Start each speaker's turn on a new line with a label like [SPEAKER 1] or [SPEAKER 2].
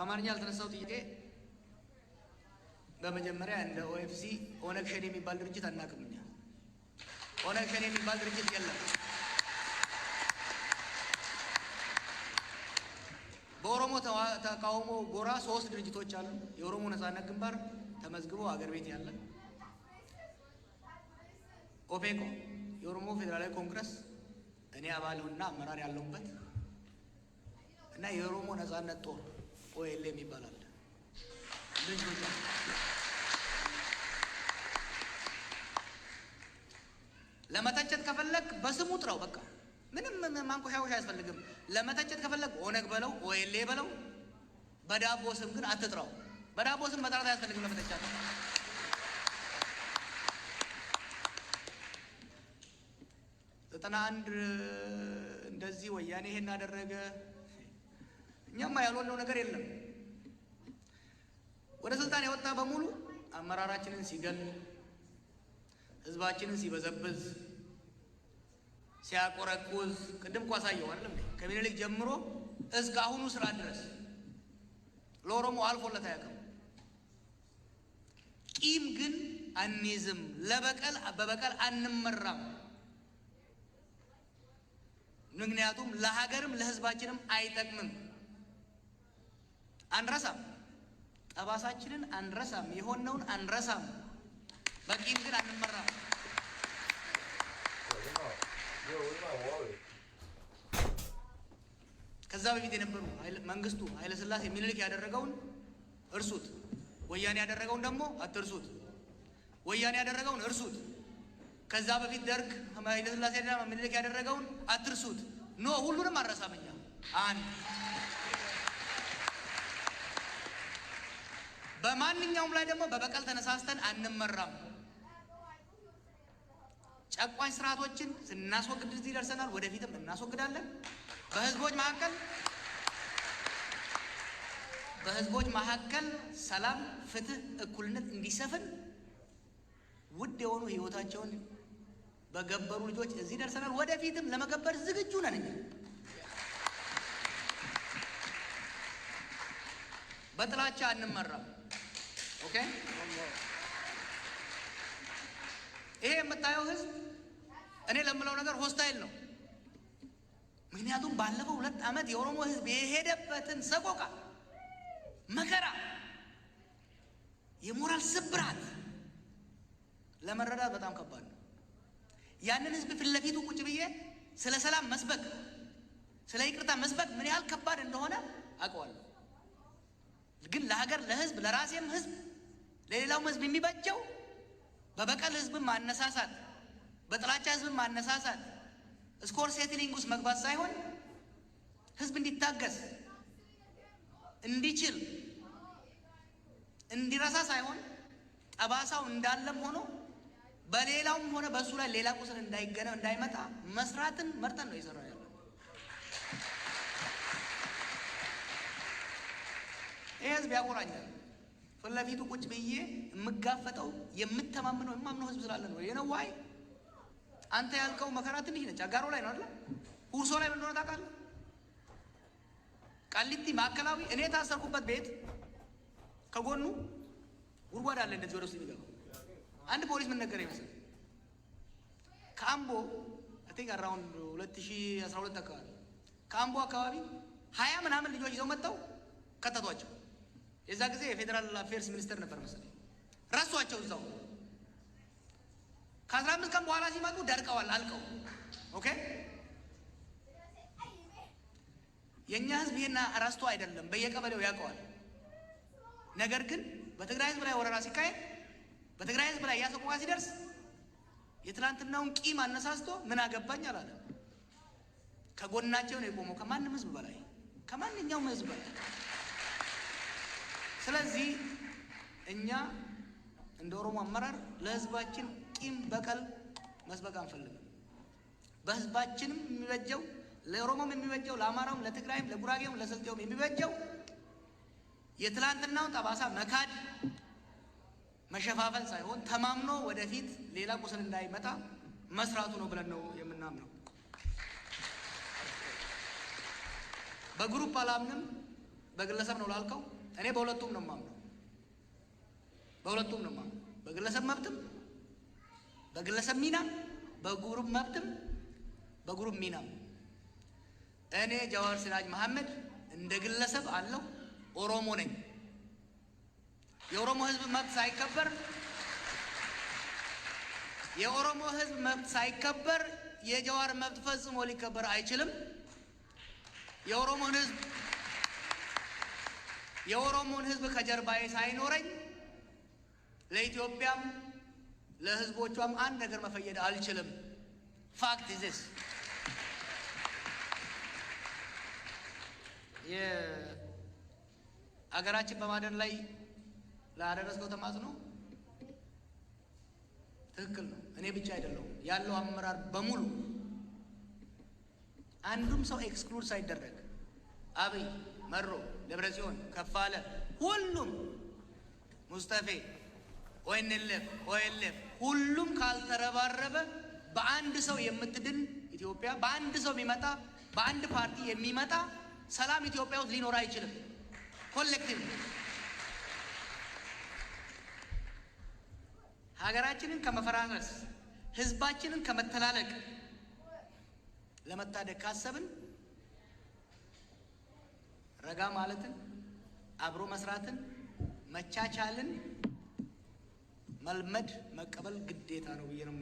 [SPEAKER 1] በአማርኛ ያልተነሳው ጥያቄ በመጀመሪያ እንደ ኦኤፍሲ ኦነግ ሸኔ የሚባል ድርጅት አናውቅም። እኛ ኦነግ ሸኔ የሚባል ድርጅት የለም። በኦሮሞ ተቃውሞ ጎራ 3 ድርጅቶች አሉ። የኦሮሞ ነጻነት ግንባር ተመዝግቦ አገር ቤት ያለ፣ ኦፔኮ የኦሮሞ ፌዴራላዊ ኮንግረስ እኔ አባልና አመራር ያለውበት እና የኦሮሞ ነጻነት ጦር ኦኤልኤም ይባላል። ለመተቸት ከፈለግ በስሙ ጥራው። በቃ ምንም ማንቆሻቆሻ አያስፈልግም። ለመተቸት ከፈለግ ኦነግ በለው ኦኤልኤ በለው፣ በዳቦ ስም ግን አትጥራው። በዳቦ ስም መጥራት አያስፈልግም ለመተቻት። ዘጠና አንድ እንደዚህ ወያኔ ይሄን አደረገ። እኛማ ያልሆነው ነገር የለም። ወደ ስልጣን የወጣ በሙሉ አመራራችንን ሲገል፣ ህዝባችንን ሲበዘብዝ፣ ሲያቆረቁዝ ቅድም እኮ አሳየው አይደለም? ከምኒልክ ጀምሮ እስከ አሁኑ ስራ ድረስ ለኦሮሞ አልፎለት አያውቅም። ቂም ግን አንይዝም። ለበቀል በበቀል አንመራም። ምክንያቱም ለሀገርም ለህዝባችንም አይጠቅምም። አንረሳም፣ ጠባሳችንን አንረሳም፣ የሆነውን አንረሳም። በቂም ግን አንመራም። ከዛ በፊት የነበሩ መንግስቱ ኃይለ ሥላሴ ምኒልክ ያደረገውን እርሱት፣ ወያኔ ያደረገውን ደግሞ አትርሱት። ወያኔ ያደረገውን እርሱት። ከዛ በፊት ደርግ ኃይለ ሥላሴና ምኒልክ ያደረገውን አትርሱት። ኖ ሁሉንም አረሳም። እኛ አንድ በማንኛውም ላይ ደግሞ በበቀል ተነሳስተን አንመራም። ጨቋኝ ስርዓቶችን ስናስወግድ እዚህ ደርሰናል። ወደፊትም እናስወግዳለን። በህዝቦች መካከል ሰላም፣ ፍትህ፣ እኩልነት እንዲሰፍን ውድ የሆኑ ህይወታቸውን በገበሩ ልጆች እዚህ ደርሰናል። ወደፊትም ለመገበር ዝግጁ ነን። እኛ በጥላቻ አንመራም። ኦኬ። ይሄ የምታየው ህዝብ እኔ ለምለው ነገር ሆስታይል ነው። ምክንያቱም ባለፈው 2 ዓመት የኦሮሞ ህዝብ የሄደበትን ሰቆቃ፣ መከራ፣ የሞራል ስብራት ለመረዳት በጣም ከባድ ነው። ያንን ህዝብ ፊት ለፊቱ ቁጭ ብዬ ስለ ሰላም መስበክ፣ ስለ ይቅርታ መስበክ ምን ያህል ከባድ እንደሆነ አውቀዋለሁ። ግን ለሀገር፣ ለህዝብ፣ ለራሴም ህዝብ፣ ለሌላውም ህዝብ የሚበጀው በበቀል ህዝብን ማነሳሳት፣ በጥላቻ ህዝብን ማነሳሳት፣ ስኮር ሴትሊንግ ውስጥ መግባት ሳይሆን ህዝብ እንዲታገስ፣ እንዲችል፣ እንዲረሳ ሳይሆን ጠባሳው እንዳለም ሆኖ በሌላውም ሆነ በእሱ ላይ ሌላ ቁስል እንዳይመጣ መስራትን መርጠን ነው የሰራው ያለው። ይህ ህዝብ ያቆራኛል። ፊት ለፊቱ ቁጭ ብዬ የምጋፈጠው የማምነው ህዝብ ስላለ ነው። የነዋይ አንተ ያልከው መከራ ትንሽ ነች። አጋሮ ላይ ነው አይደል? ሁርሶ ላይ ምን እንደሆነ ታውቃለህ? ቃሊቲ ማዕከላዊ እኔ የታሰርኩበት ቤት ከጎኑ ጉድጓድ አለ፣ እንደዚህ ወደ ውስጥ የሚገባ። አንድ ፖሊስ ምን ነገር ይመስል ከአምቦ አይ ቲንክ አራውንድ 2012 አካባቢ ከአምቦ አካባቢ 20 ምናምን ልጆች ይዘው መጥተው ከተቷቸው። የዛ ጊዜ የፌዴራል አፌርስ ሚኒስተር ነበር መሰለኝ። ረሷቸው እዛው። ከ15 ቀን በኋላ ሲመጡ ደርቀዋል፣ አልቀው። ኦኬ። የኛ ህዝብ ይሄና አራስቶ አይደለም፣ በየቀበሌው ያውቀዋል። ነገር ግን በትግራይ ህዝብ ላይ ወረራ ሲካሄድ፣ በትግራይ ህዝብ ላይ ያሰቆቃ ሲደርስ የትናንትናውን ቂም አነሳስቶ ምን አገባኝ አላለም። ከጎናቸው ነው የቆመው፣ ከማንም ህዝብ በላይ፣ ከማንኛውም ህዝብ በላይ። ስለዚህ እኛ እንደ ኦሮሞ አመራር ለህዝባችን ቂም በቀል መስበክ አንፈልግም። በህዝባችንም የሚበጀው፣ ለኦሮሞም የሚበጀው፣ ለአማራውም፣ ለትግራይም፣ ለጉራጌውም፣ ለስልጤውም የሚበጀው የትላንትናውን ጠባሳ መካድ፣ መሸፋፈን ሳይሆን ተማምኖ ወደፊት ሌላ ቁስል እንዳይመጣ መስራቱ ነው ብለን ነው የምናምነው። በግሩፕ አላምንም፣ በግለሰብ ነው ላልከው እኔ በሁለቱም ነው የማምነው። በሁለቱም ነው የማምነው። በግለሰብ መብትም በግለሰብ ሚናም በግሩፕ መብትም በግሩፕ ሚናም። እኔ ጃዋር ሲራጅ መሐመድ እንደ ግለሰብ አለው ኦሮሞ ነኝ። የኦሮሞ ህዝብ መብት ሳይከበር የኦሮሞ ህዝብ መብት ሳይከበር የጃዋር መብት ፈጽሞ ሊከበር አይችልም። የኦሮሞን ህዝብ ከጀርባዬ ሳይኖረኝ ለኢትዮጵያም ለህዝቦቿም አንድ ነገር መፈየድ አልችልም። ፋክት ኢዝ የአገራችን በማደን ላይ ላደረስከው ተማጽኖ ትክክል ነው። እኔ ብቻ አይደለሁም ያለው አመራር በሙሉ አንዱም ሰው ኤክስክሉድ ሳይደረግ አብይ፣ መሮ፣ ደብረጽዮን፣ ከፋለ ሁሉም ሙስጠፌ፣ ኦኤንኤልኤፍ፣ ሁሉም ካልተረባረበ በአንድ ሰው የምትድን ኢትዮጵያ በአንድ ሰው የሚመጣ በአንድ ፓርቲ የሚመጣ ሰላም ኢትዮጵያ ውስጥ ሊኖር አይችልም። ኮሌክቲቭ ሀገራችንን ከመፈራረስ ህዝባችንን ከመተላለቅ ለመታደግ ካሰብን ረጋ ማለትን፣ አብሮ መስራትን፣ መቻቻልን መልመድ መቀበል ግዴታ ነው ብዬ ነው።